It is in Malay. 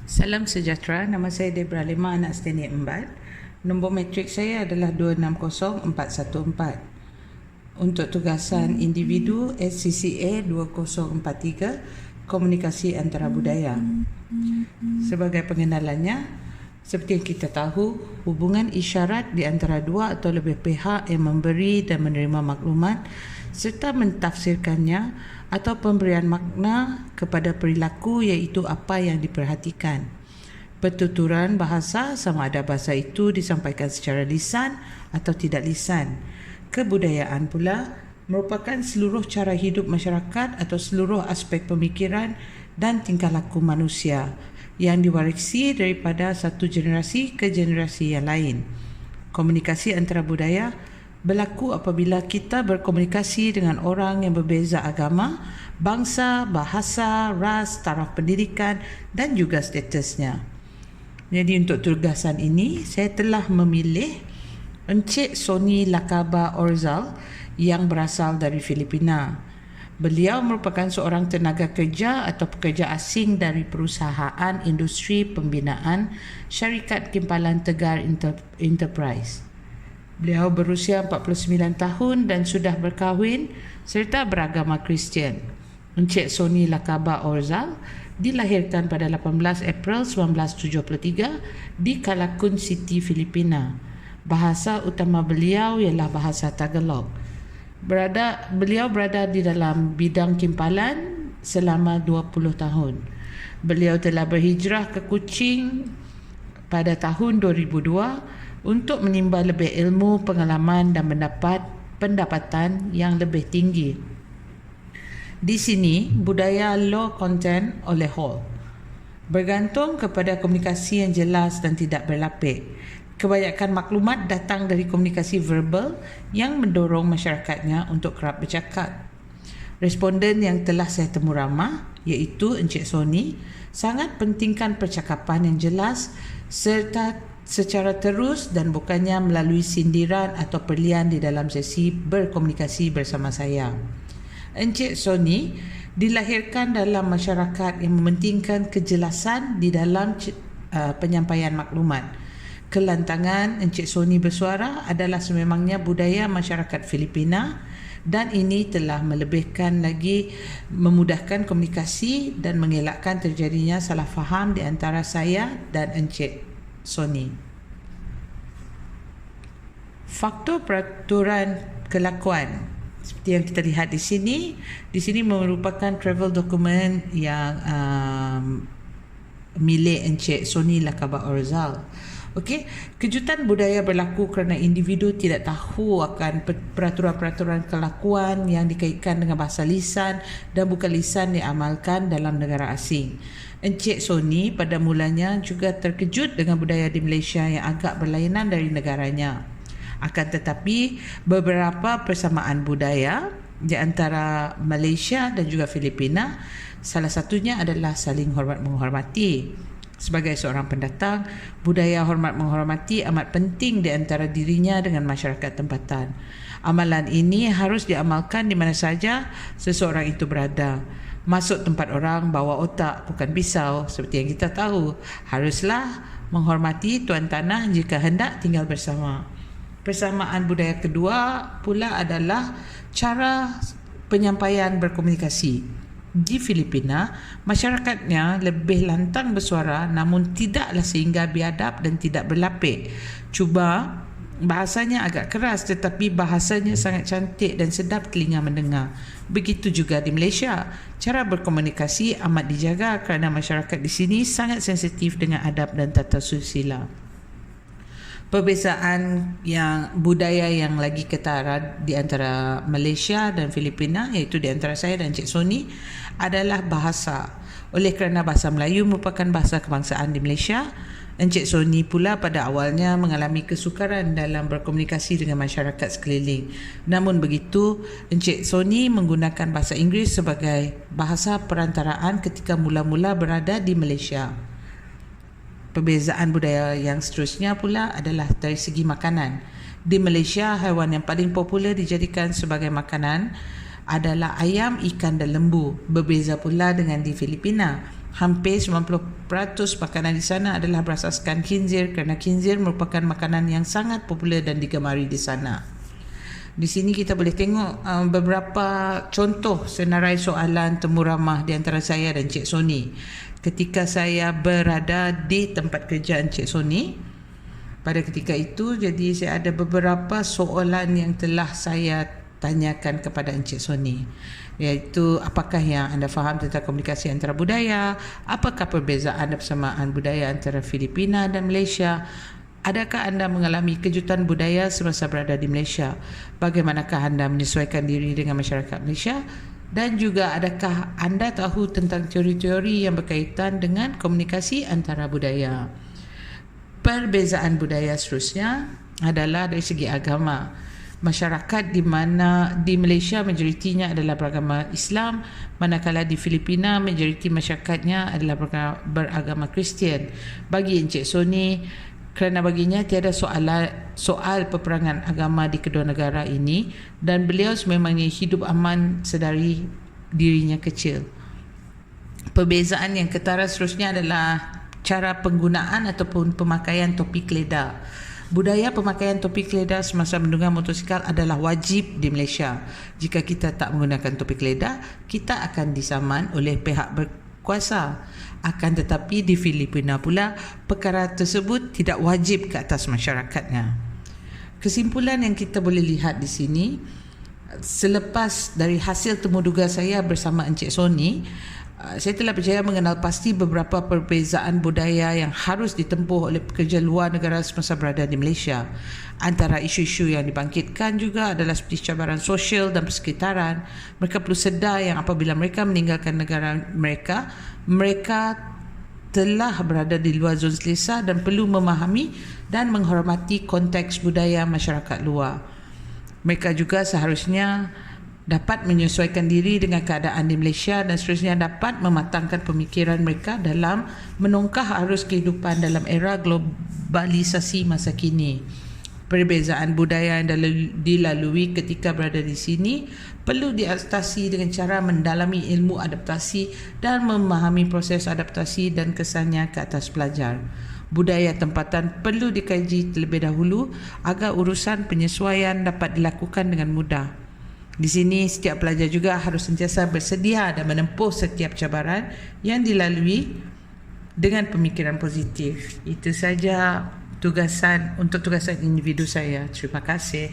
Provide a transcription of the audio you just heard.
Salam sejahtera, nama saya Debra Lema, anak Steny Embat. Nombor matrik saya adalah 260414. Untuk tugasan individu SCCA 2043, komunikasi antara budaya. Sebagai pengenalannya, seperti yang kita tahu, hubungan isyarat di antara dua atau lebih pihak yang memberi dan menerima maklumat serta mentafsirkannya atau pemberian makna kepada perilaku iaitu apa yang diperhatikan. Pertuturan bahasa sama ada bahasa itu disampaikan secara lisan atau tidak lisan. Kebudayaan pula merupakan seluruh cara hidup masyarakat atau seluruh aspek pemikiran dan tingkah laku manusia yang diwarisi daripada satu generasi ke generasi yang lain. Komunikasi antara budaya berlaku apabila kita berkomunikasi dengan orang yang berbeza agama, bangsa, bahasa, ras, taraf pendidikan dan juga statusnya. Jadi untuk tugasan ini, saya telah memilih Encik Sony Lakaba Orzal yang berasal dari Filipina. Beliau merupakan seorang tenaga kerja atau pekerja asing dari perusahaan industri pembinaan Syarikat Kimpalan Tegar Enterprise. Beliau berusia 49 tahun dan sudah berkahwin serta beragama Kristian. Encik Sony Lakaba Orzal dilahirkan pada 18 April 1973 di Calacun City, Filipina. Bahasa utama beliau ialah bahasa Tagalog. Beliau berada di dalam bidang kimpalan selama 20 tahun. Beliau telah berhijrah ke Kuching pada tahun 2002 untuk menimba lebih ilmu, pengalaman dan mendapat pendapatan yang lebih tinggi. Di sini, budaya low content oleh Hall bergantung kepada komunikasi yang jelas dan tidak berlapik. Kebanyakan maklumat datang dari komunikasi verbal yang mendorong masyarakatnya untuk kerap bercakap. Responden yang telah saya temu ramah, iaitu Encik Sony, sangat pentingkan percakapan yang jelas serta secara terus dan bukannya melalui sindiran atau perlian di dalam sesi berkomunikasi bersama saya. Encik Sony dilahirkan dalam masyarakat yang mementingkan kejelasan di dalam penyampaian maklumat. Kelantangan Encik Sony bersuara adalah sememangnya budaya masyarakat Filipina dan ini telah melebihkan lagi memudahkan komunikasi dan mengelakkan terjadinya salah faham di antara saya dan Encik Sony. Faktor peraturan kelakuan seperti yang kita lihat di sini merupakan travel document yang milik Encik Sony Lakaba Orzal. Okey, kejutan budaya berlaku kerana individu tidak tahu akan peraturan-peraturan kelakuan yang dikaitkan dengan bahasa lisan dan bukan lisan diamalkan dalam negara asing. Encik Sony pada mulanya juga terkejut dengan budaya di Malaysia yang agak berlainan dari negaranya. Akan tetapi, beberapa persamaan budaya di antara Malaysia dan juga Filipina, salah satunya adalah saling hormat menghormati. Sebagai seorang pendatang, budaya hormat menghormati amat penting di antara dirinya dengan masyarakat tempatan. Amalan ini harus diamalkan di mana saja seseorang itu berada. Masuk tempat orang bawa otak bukan pisau seperti yang kita tahu. Haruslah menghormati tuan tanah jika hendak tinggal bersama. Persamaan budaya kedua pula adalah cara penyampaian berkomunikasi. Di Filipina, masyarakatnya lebih lantang bersuara namun tidaklah sehingga biadab dan tidak berlapik. Cuba bahasanya agak keras tetapi bahasanya sangat cantik dan sedap telinga mendengar. Begitu juga di Malaysia. Cara berkomunikasi amat dijaga kerana masyarakat di sini sangat sensitif dengan adab dan tata susila. Perbezaan yang budaya yang lagi ketara di antara Malaysia dan Filipina, iaitu di antara saya dan Encik Sony, adalah bahasa. Oleh kerana bahasa Melayu merupakan bahasa kebangsaan di Malaysia, Encik Sony pula pada awalnya mengalami kesukaran dalam berkomunikasi dengan masyarakat sekeliling. Namun begitu, Encik Sony menggunakan bahasa Inggeris sebagai bahasa perantaraan ketika mula-mula berada di Malaysia. Perbezaan budaya yang seterusnya pula adalah dari segi makanan. Di Malaysia, haiwan yang paling popular dijadikan sebagai makanan adalah ayam, ikan dan lembu. Berbeza pula dengan di Filipina. Hampir 90% makanan di sana adalah berasaskan khinzir kerana khinzir merupakan makanan yang sangat popular dan digemari di sana. Di sini kita boleh tengok beberapa contoh senarai soalan temu ramah di antara saya dan Cik Soni ketika saya berada di tempat kerja Encik Soni. Pada ketika itu, jadi saya ada beberapa soalan yang telah saya tanyakan kepada Encik Soni, iaitu apakah yang anda faham tentang komunikasi antara budaya, apakah perbezaan dan persamaan budaya antara Filipina dan Malaysia, adakah anda mengalami kejutan budaya semasa berada di Malaysia, bagaimanakah anda menyesuaikan diri dengan masyarakat Malaysia, dan juga adakah anda tahu tentang teori-teori yang berkaitan dengan komunikasi antara budaya. Perbezaan budaya seterusnya adalah dari segi agama. Masyarakat di mana di Malaysia majoritinya adalah beragama Islam, manakala di Filipina majoriti masyarakatnya adalah beragama Kristian. Bagi Encik Soni, kerana baginya tiada soal peperangan agama di kedua negara ini dan beliau sememangnya hidup aman sedari dirinya kecil. Perbezaan yang ketara seterusnya adalah cara penggunaan ataupun pemakaian topi keledar. Budaya pemakaian topi keledar semasa menunggang motosikal adalah wajib di Malaysia. Jika kita tak menggunakan topi keledar, kita akan disaman oleh pihak berkuasa. Akan tetapi di Filipina pula, perkara tersebut tidak wajib ke atas masyarakatnya. Kesimpulan yang kita boleh lihat di sini, selepas dari hasil temuduga saya bersama Encik Soni, saya telah berjaya mengenal pasti beberapa perbezaan budaya yang harus ditempuh oleh pekerja luar negara semasa berada di Malaysia. Antara isu-isu yang dibangkitkan juga adalah seperti cabaran sosial dan persekitaran. Mereka perlu sedar yang apabila mereka meninggalkan negara mereka, mereka telah berada di luar zon selesa dan perlu memahami dan menghormati konteks budaya masyarakat luar. Mereka juga seharusnya dapat menyesuaikan diri dengan keadaan di Malaysia dan seterusnya dapat mematangkan pemikiran mereka dalam menongkah arus kehidupan dalam era globalisasi masa kini. Perbezaan budaya yang dilalui ketika berada di sini perlu diatasi dengan cara mendalami ilmu adaptasi dan memahami proses adaptasi dan kesannya ke atas pelajar. Budaya tempatan perlu dikaji terlebih dahulu agar urusan penyesuaian dapat dilakukan dengan mudah. Di sini setiap pelajar juga harus sentiasa bersedia dan menempuh setiap cabaran yang dilalui dengan pemikiran positif. Itu saja tugasan individu saya. Terima kasih.